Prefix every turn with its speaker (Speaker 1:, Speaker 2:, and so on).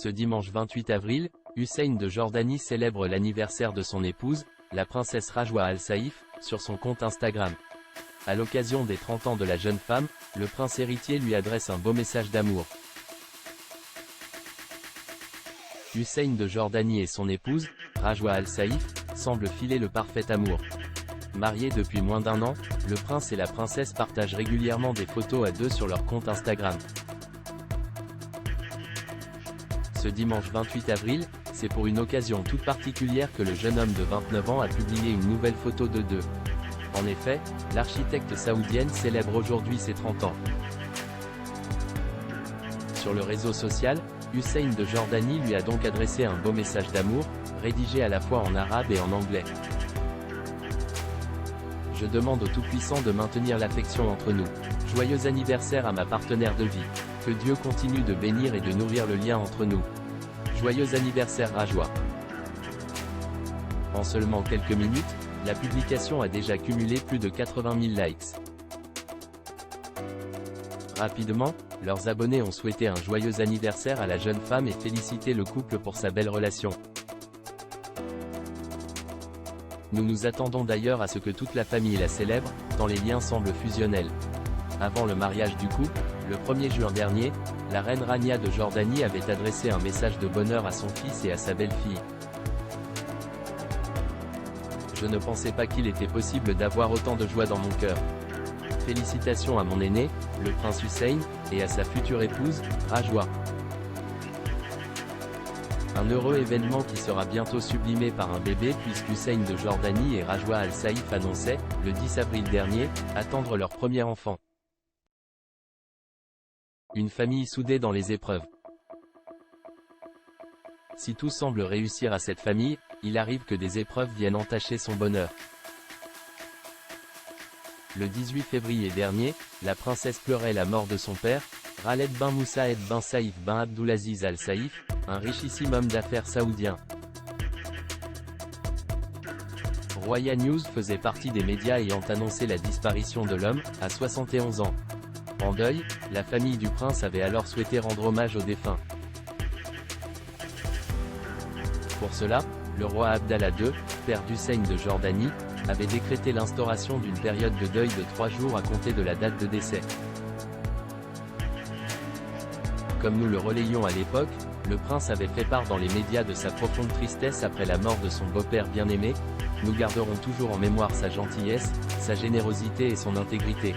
Speaker 1: Ce dimanche 28 avril, Hussein de Jordanie célèbre l'anniversaire de son épouse, la princesse Rajwa Al Saif, sur son compte Instagram. À l'occasion des 30 ans de la jeune femme, le prince héritier lui adresse un beau message d'amour. Hussein de Jordanie et son épouse, Rajwa Al Saif, semblent filer le parfait amour. Mariés depuis moins d'1 an, le prince et la princesse partagent régulièrement des photos à deux sur leur compte Instagram. Ce dimanche 28 avril, c'est pour une occasion toute particulière que le jeune homme de 29 ans a publié une nouvelle photo de deux. En effet, l'architecte saoudienne célèbre aujourd'hui ses 30 ans. Sur le réseau social, Hussein de Jordanie lui a donc adressé un beau message d'amour, rédigé à la fois en arabe et en anglais. Je demande au Tout-Puissant de maintenir l'affection entre nous. Joyeux anniversaire à ma partenaire de vie. Que Dieu continue de bénir et de nourrir le lien entre nous. Joyeux anniversaire Rajwa. En seulement quelques minutes, la publication a déjà cumulé plus de 80 000 likes. Rapidement, leurs abonnés ont souhaité un joyeux anniversaire à la jeune femme et félicité le couple pour sa belle relation. Nous nous attendons d'ailleurs à ce que toute la famille la célèbre, tant les liens semblent fusionnels. Avant le mariage du couple, le 1er juin dernier, la reine Rania de Jordanie avait adressé un message de bonheur à son fils et à sa belle-fille. Je ne pensais pas qu'il était possible d'avoir autant de joie dans mon cœur. Félicitations à mon aîné, le prince Hussein, et à sa future épouse, Rajwa. Un heureux événement qui sera bientôt sublimé par un bébé puisque Hussein de Jordanie et Rajwa Al Saif annonçaient, le 10 avril dernier, attendre leur premier enfant. Une famille soudée dans les épreuves. Si tout semble réussir à cette famille, il arrive que des épreuves viennent entacher son bonheur. Le 18 février dernier, la princesse pleurait la mort de son père, Khaled bin Moussaed bin Saïf bin Abdulaziz Al Saif, un richissime homme d'affaires saoudien. Roya News faisait partie des médias ayant annoncé la disparition de l'homme, à 71 ans. En deuil, la famille du prince avait alors souhaité rendre hommage aux défunts. Pour cela, le roi Abdallah II, père d'Hussein de Jordanie, avait décrété l'instauration d'une période de deuil de 3 jours à compter de la date de décès. Comme nous le relayions à l'époque, le prince avait fait part dans les médias de sa profonde tristesse après la mort de son beau-père bien-aimé. Nous garderons toujours en mémoire sa gentillesse, sa générosité et son intégrité.